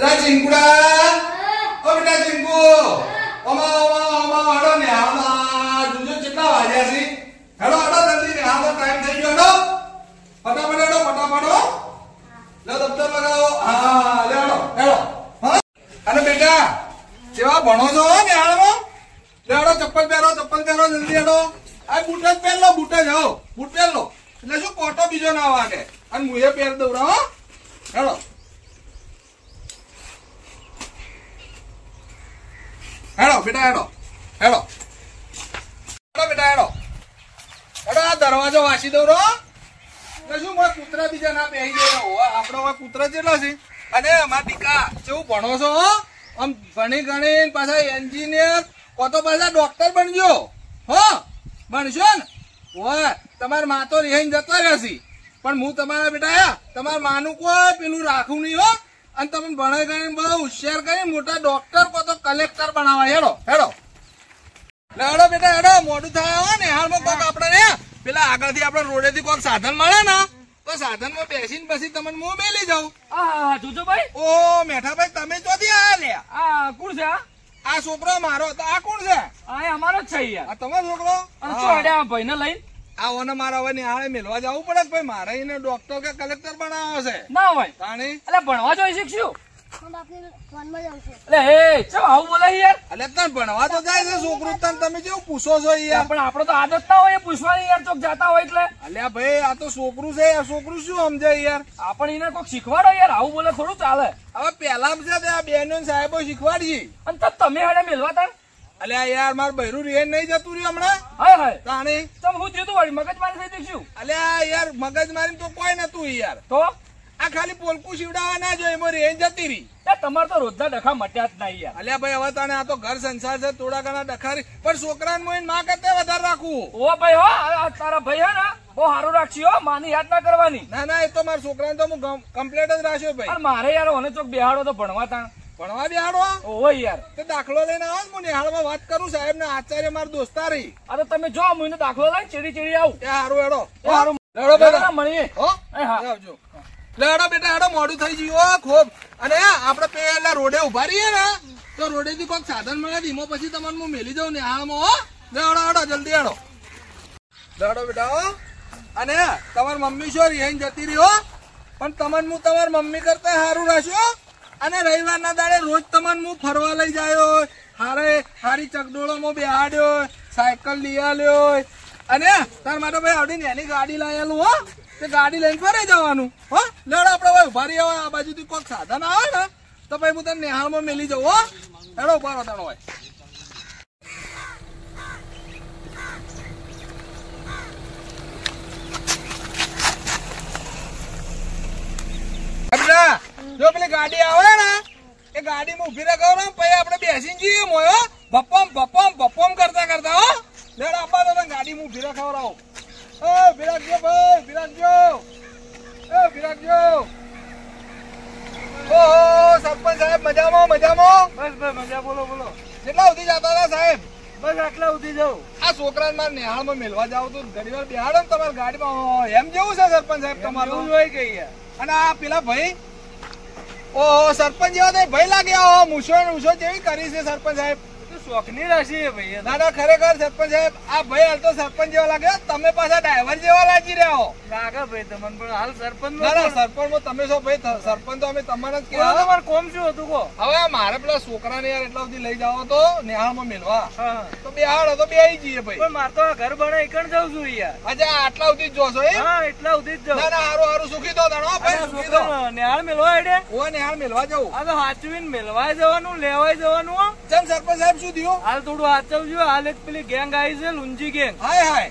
લા ચિંકુડા ઓ બેટા ચિંકુ ઓમા હડો ને આમાં જુજો કેટલા વાગ્યા છે હેડો જલ્દી ને આનો ટાઈમ થઈ ગયો હેડો ફટાફટ લો દફતર લગાવો હા હેડો હા અને બેટા કેવા ભણો છો ને હાલમાં હેડો ચપ્પલ પહેરો જલ્દી હેડો આ બૂટ જ પહેર લો બૂટ જ હો બૂટ પહેર લો એટલે શું કોટો બીજો ના વાગે અને હું એ પહેર દઉં હો હેડો બેટા હેડો આ દરવાજો વાસી દઉં રો એટલે શું મારા કૂતરા બીજા ના બેસી જાય આપડો કૂતરા જેટલા છે અને અમારા દીકા કેવું ભણો છો આમ ભણી ગણી પાછા એન્જિનિયર કો તો પાછા ડોક્ટર બનજો હો બનશો ને હોય તમારા માં તો રિહાઈને જતા રહેશે પણ હું તમારા બેટા તમારા માનું કોઈ પેલું રાખવું નહીં હો અને તમે ભણાઈ ગણી બહુ હોશિયાર કરી મોટા ડોક્ટર કો તો કલેક્ટર બનાવા હેડો બેટા હેડો મોડું થાય હો ને હાલમાં કોક આપડે પેલા આગળથી આપડે રોડેથી કોક સાધન મળે ને તો સાધન માં બેસીને પછી તમને હું મેલી જાઉં જોજોભાઈ ઓ મેઠાભાઈ તમે ચોથી આયા લે કોણ છે આ છોકરો મારો તો આ કોણ છે અમારો જ છે યાર આ તમારો છોકરો ભાઈ ને લઈને આવો મારા હવે નિહાળે મેળવા જવું પડે ભાઈ મારે એને ડોક્ટર કે કલેક્ટર બનાવો છે ના હોય તાણી એટલે ભણવા જોઈ શીખશું આવું બોલે યાર એટલે તને ભણવા તો જાય છે છોકરું તને તમે કેવું પૂછો છો યાર પણ આપડે તો આદત ના હોય પૂછવાની યાર ચોક જાતા હોય એટલે અલ્યા ભાઈ આ તો છોકરું છે છોકરું શું સમજે યાર આપણે એને કોઈક શીખવાડો યાર આવું બોલે થોડું ચાલે હવે પેલા છે આ બેનો સાહેબો શીખવાડજી અને તમે હડે મેળવા તા અલ્યા યાર મારું બૈરું રેન નહીં જતું રહ્યું હમણાં હા તાણી તમે હું થયું વાળી મગજમારી થઈ દઈશું અલ્યા યાર મગજમારી તો કોઈ નતું યાર તો આ ખાલી પોલકું સીવડાવવા ના જોઈએ એમાં રેન જતી રહી તમારે તો રોજના ડખા મટ્યા જ નહીં યાર અલ્યા ભાઈ હવે તને આ તો ઘર સંસાર છે થોડા ઘણા ડખારી પણ છોકરાને મોઈને માં કરતા વધારે રાખવું ઓ ભાઈ હો તારા ભાઈ હે ને બહુ સારું રાખશી હો માની યાદ ના કરવાની ના એ તો મારા છોકરાને તો હું કમ્પ્લેટ જ રાખ્યો ભાઈ મારે યાર મને ચોક બેહાડો તો ભણવા તા ભણવા બેહાડો ઓ યાર તો દાખલો લઈને આવો હું નિહાળમાં વાત કરું સાહેબ ને આચાર્ય મારા દોસ્તારી તો તમે જો હું દાખલો લઈને ચીડી આવું એ હારું હેડો મળીએ આવજો લેડો બેટા હેડો મોડું થઈ ગયું ખોબ અને આપડે પેલા રોડે ઉભા રહીએ ને તો રોડે થી કોઈક સાધન મળે ધીમો પછી તમને હું મેલી જાઉં ને હાલમાં હેડો જલ્દી હેડો બેટા અને તમારી મમ્મી શું રીહાઈને જતી રહ્યો પણ તમને હું તમારી મમ્મી કરતા સારું રાખ્યો અને રવિવારના દાડે રોજ તમને હું ફરવા લઈ જાયો હારી ચકડોળોમાં બેહાડ્યો સાયકલ લઈ આલ્યો અને તાર માટે ભાઈ આવડી એની ગાડી લાયેલું હો તે ગાડી લઈને ફરે જવાનું હો લેડો આપડે ભાઈ ઉભા રહી આ બાજુથી કોઈક સાધન આવે ને તો ભાઈ હું તને નિહાળમાં મેલી જાઉં હો હેડો ઉભા રહો તનો ભાઈ જો પેલી ગાડી આવે ને એ ગાડી માં ઉભી રાખો ને પછી આપડે બેસી જઈએ મોયો બપોમ કરતા હો લેડો આપા તો ગાડી માં ઉભી રાખાવ વિરાગજો ભાઈ વિરાગજો ઓહો સરપંચ સાહેબ મજામાં બસ મજા બોલો કેટલા સુધી જતા હતા સાહેબ બસ આટલા સુધી જાઉં આ છોકરાને મારે નિહાળમાં મેળવા જાવ તો ઘણી વાર બેહાડો ને તમારી ગાડીમાં એમ જેવું છે સરપંચ સાહેબ તમારું હોય કે અને આ પેલા ભાઈ ઓહો સરપંચ જેવા ભાઈ લાગ્યા મૂછો જેવી કરી છે સરપંચ સાહેબ શોખની રાશિ ભાઈ ના ખરેખર સરપંચ સાહેબ આ ભાઈ હાલ તો સરપંચ જેવા લાગે તમે પાછા ડ્રાઈવર જેવા લાગી રહ્યા લાગે ભાઈ તમને પણ હાલ સરપંચ સરપંચ તમે છો ભાઈ સરપંચ તો અમે તમારે જ કહેવા તમારે કોમ શું હતું કો હવે મારે પેલા છોકરાને યાર એટલા સુધી લઈ જાવ તો નિહાળમાં મેળવા તો બેહાડો તો બેહી જઈએ ભાઈ પણ મારે તો ઘર બને એકણ જાઉં છું યાર અચ્છા આટલા સુધી જ જોશો એટલા સુધી જ જાઉં ના હારું સુખી તો ભાઈ નિહાળ મેળવા એટલે ઓ નિહાળ મેળવા જવું આ તો હાચવીને મેળવા જવાનું લેવાય જવાનું જેમ સરપંચ સાહેબ શું થયું હાલ થોડું હાચવજો હાલ એક પેલી ગેંગ આવી છે લુંજી ગેંગ હાય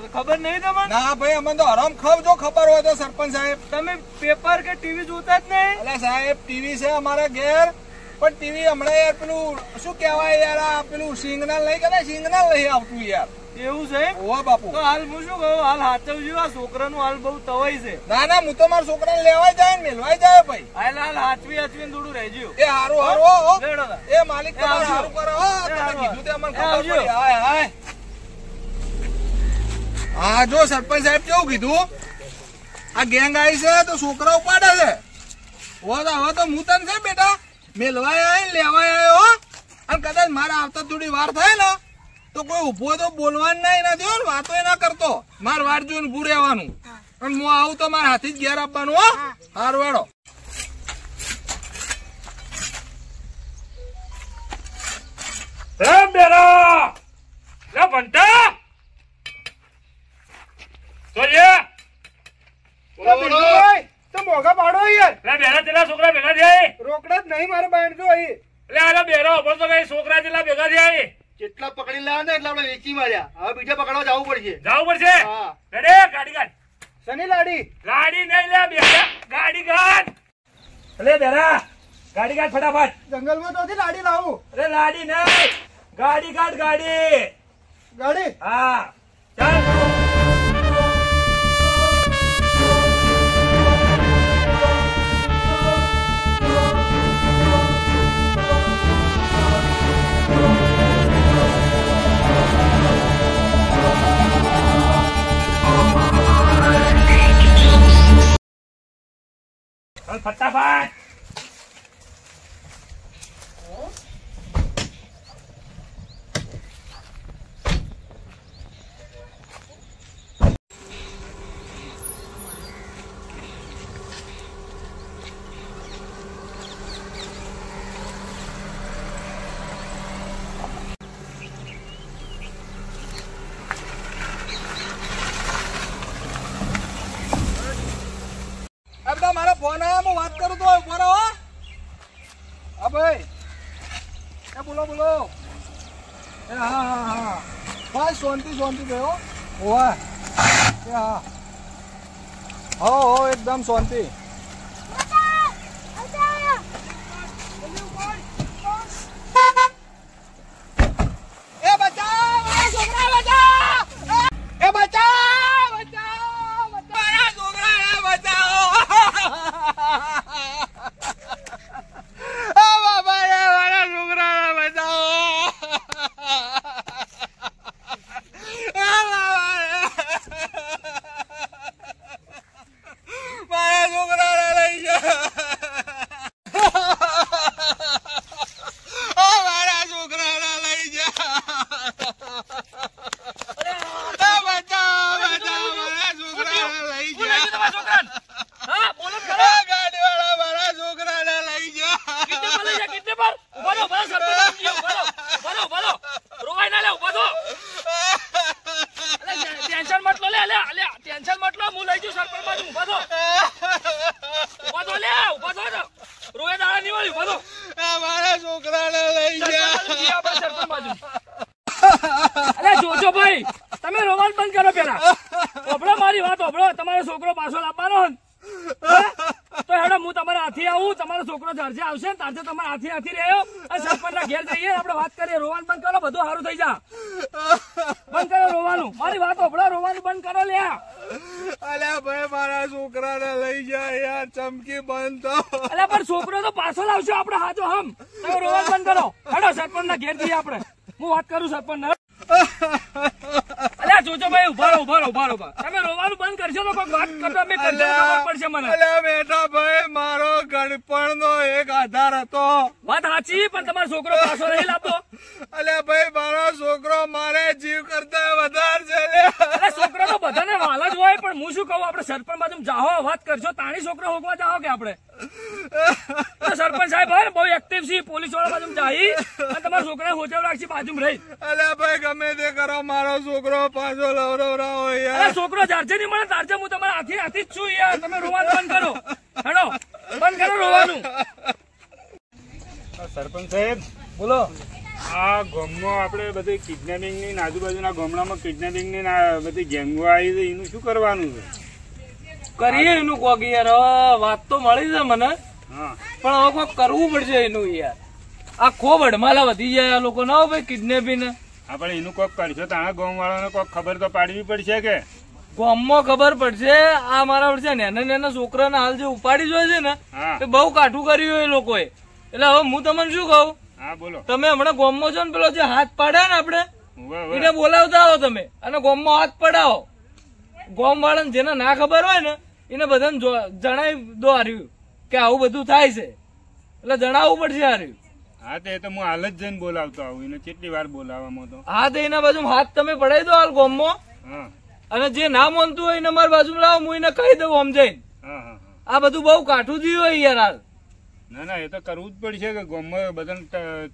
ખબર નહીં તમને ના ભાઈ અમને તો હરામ જો ખબર હોય તો સરપંચ સાહેબ તમે પેપર કે ટીવી જોતા જ નહીં એટલે સાહેબ ટીવી છે અમારા ઘેર પણ ટીવી હમણાં યાર પેલું શું કેવાય યાર આ પેલું સિગ્નલ નહીં આવતું યાર એવું છે ઓ બાપુ તો હાલ હું શું કહું હાલ હાચવજો આ છોકરાનું હાલ બહુ તવાઈ છે ના હું તો મારા છોકરાને લેવાય જાય ને મેલવાય જાય ભાઈ હાલ હાચવીને થોડું રહેજો એ હારું એ માલિક તમારે હારું કરો કીધું તે અમને ખબર પડી હાય હા જો સરપંચ સાહેબ કેવું કીધું આ ગેંગ આવી છે તો છોકરા ઉપાડે છે હવે તો હું તને છે બેટા મેલવા આવ્યો લેવા આવ્યો અને કદાચ મારા આવતા થોડી વાર થાય ને તો કોઈ ઉભો તો બોલવાનું નહીં નથી હો, વાતો ના કરતો. માર વાર જોઈને ઉભું રહેવાનું અને હું આવું તો મારા હાથી જ ઘેર આપવાનું. હો હારું વાળો. બેરા લે બંટા તો મોઘા પાડો યાર. બેરા તેલા છોકરા ભેગા થયા રોકડા જ નહીં મારે બાંધજો અહીં. એટલે આલા બેરો બોલ તો કઈ છોકરા જેટલા ભેગા થયા જેટલા પકડી લાવ્યા ને એટલે આપણે વેચી માર્યા. હવે બીજા પકડવા જવું પડશે. જવું પડશે. હા. રેડે ગાડી કાઢ. શની લાડી? ગાડી નહીં લે બેરા ગાડી કાઢ. એટલે બેરા ગાડી કાઢ ફટાફટ. જંગલમાં તો લાડી લાવું. અરે લાડી નહીં ગાડી કાઢ ગાડી. ગાડી? હા ચાલ. ફટાફટ. બધા મારા ફોન આવ્યા હું વાત કરું તો ઉભો રહો. હા ભાઈ એ બોલો બોલો. એ હા હા હા બસ શાંતિ શાંતિ ગયો. ઓવા એ હા હો એકદમ શાંતિ. એ બચાવ છોકરા બચાવ. એ બચાવ બચાવ મારા છોકરા બચાવો. બાબા મારા છોકરા બચાવો. મારા છોકરા લઈ જા. મારા છોકરા લઈ જા. બચાવ બચાવ મારા છોકરા લઈ જા. હા બોલો ખરા. ગાડી વાળા મારા છોકરા લઈ જા. કિતને પર લઈ જા કિતને પર. ઉભા રહો બસ સરપંચ ઉભા રહો. રોવાય ના લે ઉભા થો. અલે ટેન્શન મત લો લે ટેન્શન મત લો હું લઈ જઉં સરપંચ બાજુ ઉભા થો. ઉભા થો લે ઉભા થો. રોય દાડા ની વાળી ઉભા થો. મારા છોકરા લઈ જા. સરપંચ બાજુ. અલે જોજો ભાઈ તમે રોવાન બંધ કરો પેલા. ઓબળો મારી વાત ઓબળો. તમારો છોકરો પાછો લાવવાનો તો હેડો હું તમારા હાથી આવું. તમારો છોકરો જરજે આવશે ને તારજે તમારા હાથી રહ્યો અને સરપંચ ના ઘેર જઈએ આપણે વાત કરીએ. રોવાનું બંધ કરો બધું સારું થઈ જા. બંધ કરો રોવાનું. મારી વાત ઓબળો રોવાનું બંધ કરો લે. અલ્યા ભાઈ મારા છોકરાને લઈ જા યાર. ચમકી બંધ તો. અલ્યા પણ છોકરો તો પાછો લાવશે આપણે હાજો હમ. તમે રોવાનું બંધ કરો. હેડો સરપંચ ના ઘેર જઈએ આપણે. હું વાત કરું સરપંચ ને. અલ્યા જોજો ભાઈ ઉભા રહો તમે રોવાનું બંધ કરશો તો કોઈ વાત કરતો અમે કરજો ખબર પડશે મને. અલ્યા બેટા ભાઈ મારો ગણપણ નો એક આધાર હતો. વાત સાચી પણ તમારો છોકરો પાછો નહીં લાવતો. અલ્યા ભાઈ મારો છોકરો મારે જીવ કરતા વધારે છે. અરે છોકરો તો બધાને વાલા જ હોય પણ હું શું કહું આપણે સરપંચ બાજુ જાઓ વાત કરશો તાણી છોકરો હોકવા જાઓ કે આપણે. સરપંચ સાહેબ હોય ને બહુ એક્ટિવ છે. પોલીસ વાળા બાજુ જાય અને તમારા છોકરા હોચાવ રાખશે બાજુ રહી. અલ્યા ભાઈ ગમે તે કરો મારો છોકરો પાછો લવરાવો યાર. અરે છોકરો જારજે નહીં મળે તારજે હું તમારા હાથી જ છું યાર. તમે રોવાનું બંધ કરો. હેડો બંધ કરો રોવાનું. સરપંચ સાહેબ બોલો. આ ગામમાં આપણે બધી કિડનેપિંગ ની આજુબાજુના ગામડામાં કિડનેપિંગ ની બધી ગેંગો આવી છે એનું શું કરવાનું છે? કરીએ એનું કોક યાર. વાત તો મળી છે મને હા પણ હવે કોક કરવું પડશે એનું યાર. આ ખોબ અડમાલા વધી જાય આ લોકો ના ભાઈ કિડનેપિંગ. આપણે એનું કોક કરશો તો આ ગામ વાળાને કોક ખબર તો પાડવી પડશે કે ગામમાં ખબર પડશે. આ મારા વર્ષે નાના છોકરાને હાલ જે ઉપાડી જોય છે ને હા એ બહુ કાઠું કર્યું એ લોકોએ. એટલે હવે હું તમને શું કહું હા બોલો. તમે હમણાં ગામમાં છો ને પેલો જે હાથ પાડ્યા ને આપણે ઉભા, ઉભા. એને બોલાવતા આવો તમે અને ગામમાં હાથ પડાવો. ગામ વાળાને જેને ના ખબર હોય ને એને બધાને જણાવી દો હાર્યું કે આવું બધું થાય છે. એટલે જણાવવું પડશે યાર. હા તે તો હું હાલ જ જઈને બોલાવતો આવું એને કેટલી વાર બોલાવવામાં તો. હા તો એના બાજુ હાથ તમે પડાવી દો હાલ ગોમમાં, હા અને જે ના માનતું હોય એને મારી બાજુ લાવો, હું એને કહી દઉં સમજાઈને. હા હા હા. આ બધું બહુ કાઠું થયું હોય યાર હાલ. ના ના એ તો કરવું જ પડશે કે ગામમાં બધાને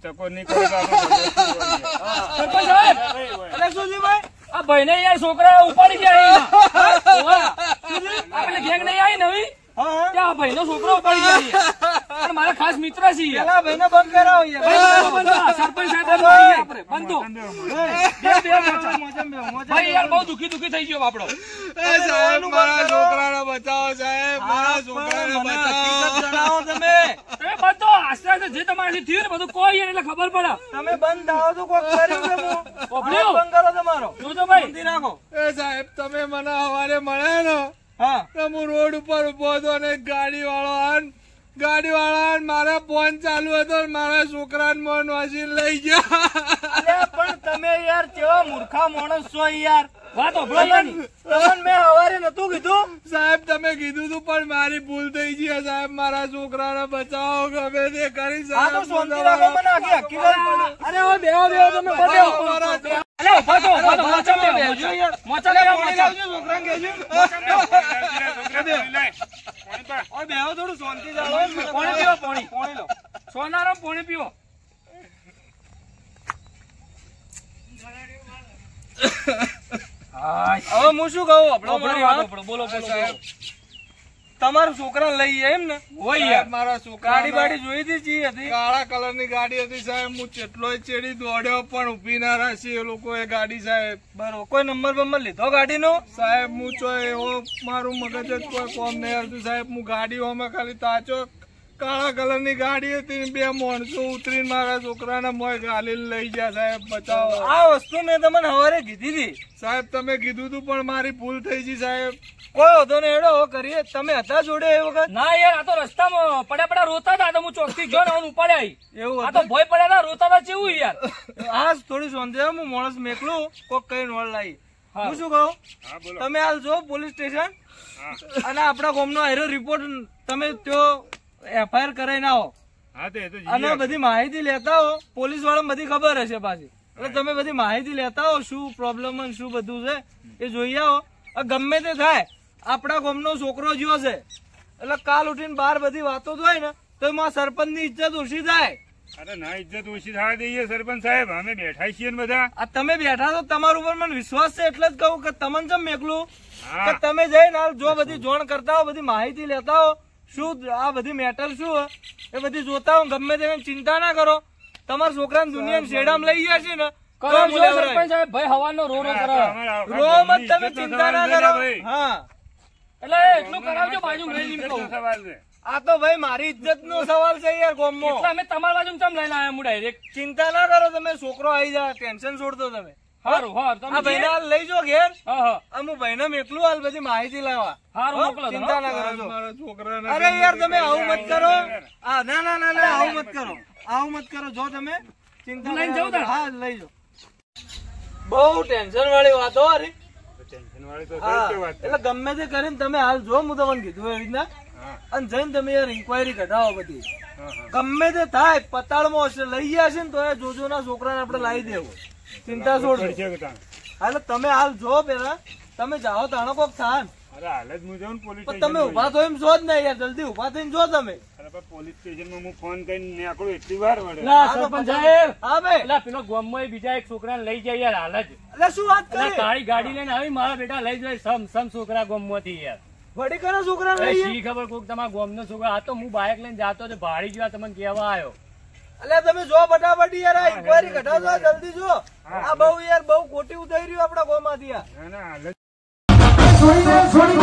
ટકોર નહીં કરે તો આપણે બધા શું હોય? સરપંચ સાહેબ, અરે શું છે ભાઈ? આ ભાઈને યાર છોકરા ઉપાડી ગયા. આપણે ગેંગ નહીં આવી નવી, ત્યાં ભાઈનો છોકરો ઉપાડી ગયા. અને મારા ખાસ મિત્ર છે. ભાઈને બંધ કરાવો યાર. સરપંચ સાહેબ આપણે બંધો. ભાઈ યાર બહુ દુખી થઈ ગયો આપણો. સાહેબ મારા છોકરાને બચાવો સાહેબ, મારા છોકરાને બચાવો. તમે બંધો. આસ્તે આસ્તે જે તમારાથી થયું ને બધું કોઈ એટલે ખબર પડે. તમે બંધ થાઓ તો કોઈ કર્યું છે બંધ કરો તમારો. જોજો ભાઈ નાખો. એ સાહેબ તમે મને સવારે મળ્યા ને, તો હું રોડ ઉપર ઉભો હતો ને ગાડી વાળા મારા ફોન ચાલુ હતો ને મારા છોકરાને મોન વાસી લઈ ગયા. પણ તમે યાર કેવા મૂર્ખા માણસ છો યાર. વાત તમને મેં સવારે નતું કીધું? સાહેબ તમે કીધું તું પણ મારી ભૂલ થઈ ગઈ સાહેબ, મારા છોકરાને બચાવો ગમે તે કરી સાહેબ. અરે ઓ બેહો તમે પડ્યો. અરે ઉભા તો મોચા બે બેહજો યાર. મોચા બે લાવજો છોકરાને કહેજો. ઓય બેહો થોડું શાંતિ જાઓ. પાણી પીવો, પાણી લો. સોનારામ પાણી પીવો. હવે હું શું કહું? બોલો સાહેબ. તમારા છોકરા લઈ જાય એમ ને? હોય યાર મારા છોકરા ગાડી બાડી જોઈ હતી. કાળા કલર ની ગાડી હતી સાહેબ, હું કેટલોય ચેડી દોડ્યો પણ ઉભી ના રાખી એ લોકો એ ગાડી સાહેબ. બરોબર. કોઈ નંબર લીધો ગાડીનો? સાહેબ હું ચો એવો મારું મગજ જ કોઈ કોમ નહીં આવતું સાહેબ. હું ગાડીઓમાં ખાલી તાચો કાળા કલર ની ગાડી હતી, બે માણસો ઉતરીને મારા છોકરાને મોય ગાલી લઈ ગયા સાહેબ, બચાવો. આ વસ્તુ મેં તમને સવારે કીધી હતી સાહેબ તમે કીધું તું પણ મારી ભૂલ થઈ ગઈ સાહેબ. કોઈ વધો ને એડો કરીએ. તમે હતા જોડે એ વખત? ના યાર, આ તો રસ્તામાં પડ્યા રોતા હતા. હું ચોકથી જો ને ઉપાડ્યા એવું. આ તો ભય પડ્યા હતા, રોતા હતા. કેવું યાર? હા થોડી સોંધે હું માણસ મેકલું કોક કઈ નોળ લાવી. હું શું કહું, તમે હાલ જો પોલીસ સ્ટેશન અને આપણા ગામનો હેરો રિપોર્ટ તમે ત્યાં FIR કરાઈને આવો. અને બધી માહિતી લેતા હો. પોલીસ વાળા બધી ખબર હશે પાછી. એટલે તમે બધી માહિતી લેતા હો, શું પ્રોબ્લેમ શું બધું છે એ જોઈ આવો. ગમે તે થાય, આપણા ગામનો છોકરો જ્યો છે એટલે કાલ ઉઠીને બહાર બધી વાતો થાય ને તો એમાં સરપંચ ની ઇજ્જત ઓછી થાય. અરે ના ઇજ્જત ઓછી થવા દઈએ સરપંચ સાહેબ, અમે બેઠા છીએ ને બધા. આ તમે બેઠા તો તમારા ઉપર મને વિશ્વાસ છે એટલે જ કહું કે તમને કેમ મેકલું કે તમે જઈને હાલ જો બધી જોણ કરતા હો, બધી માહિતી લેતા હો, શું આ બધી મેટર શું એ બધી જોતા હો. ગમે તે ચિંતા ના કરો. તમારા છોકરાને દુનિયા શેડામાં લઈ ગયા છે ને ચિંતા ના કરો. હા એટલે એટલું કરાવજો બાજુ. આ તો ભાઈ મારી ઇજ્જત નો સવાલ છે યાર ગામમાં. અમે તમારી બાજુ કેમ લઈને આવ્યા? હું ડાયરેક્ટ. ચિંતા ના કરો તમે, છોકરો આવી જાય, ટેન્શન છોડતો તમે. હારું ભાઈને હાલ લઈ જો ઘેર. હું ભાઈને મેકલું હાલ બધી માહિતી લાવવા. ચિંતા ના કરો. મારા છોકરાને અરે યાર તમે આવું મત કરો. ના આવું મત કરો. જો તમે ચિંતા લઈ જાવ. હા લઈ જાઓ. બહુ ટેન્શન વાળી વાત હો. અરે ટેન્શન વાળી તો એટલે ગમે તે કરીને તમે હાલ જો, હું તમને કીધું એવી રીતના, અને જઈને તમે યાર ઇન્કવાયરી કઢાવો બધી. ગમે તે થાય પતાળમાં હશે લઈ ગયા છે ને તો એ જોજો ના છોકરાને આપણે લાવી દેવું. ચિંતા છોડો. એટલે તમે હાલ જો પેલા તમે જાઓ તાણો કોક થાય. અરે હાલ જ હું જાઉં પોલીસ પણ તમે ઉભા તો એમ છો જ નહીં યાર, જલ્દી ઉભા થઈને જો તમે. પોલીસ સ્ટેશનમાં હું ફોન કરીને નીકળું એટલી વાર વળે. સરપંચ સાહેબ, હા ભાઈ પેલો ગામમાં બીજા એક છોકરાને લઈ જાય યાર હાલ જ. એટલે શું વાત કરી? કાળી ગાડી લઈને આવી મારા બેટા લઈ જાય સમ છોકરા ગામમાંથી યાર. વડી કરો છોકરા લઈ શી ખબર કોક તમારા ગામનો છોકરા. આ તો હું બાઇક લઈને જાતો તો ભાડી ગયો તમને કેવા આવ્યો. એટલે તમે જો ફટાફટ યાર આ ઇન્કવાયરી કઢાવજો જલ્દી જો. આ બહુ યાર બહુ ખોટી ઉતારી રહ્યું આપડા ગામમાંથી. છોડી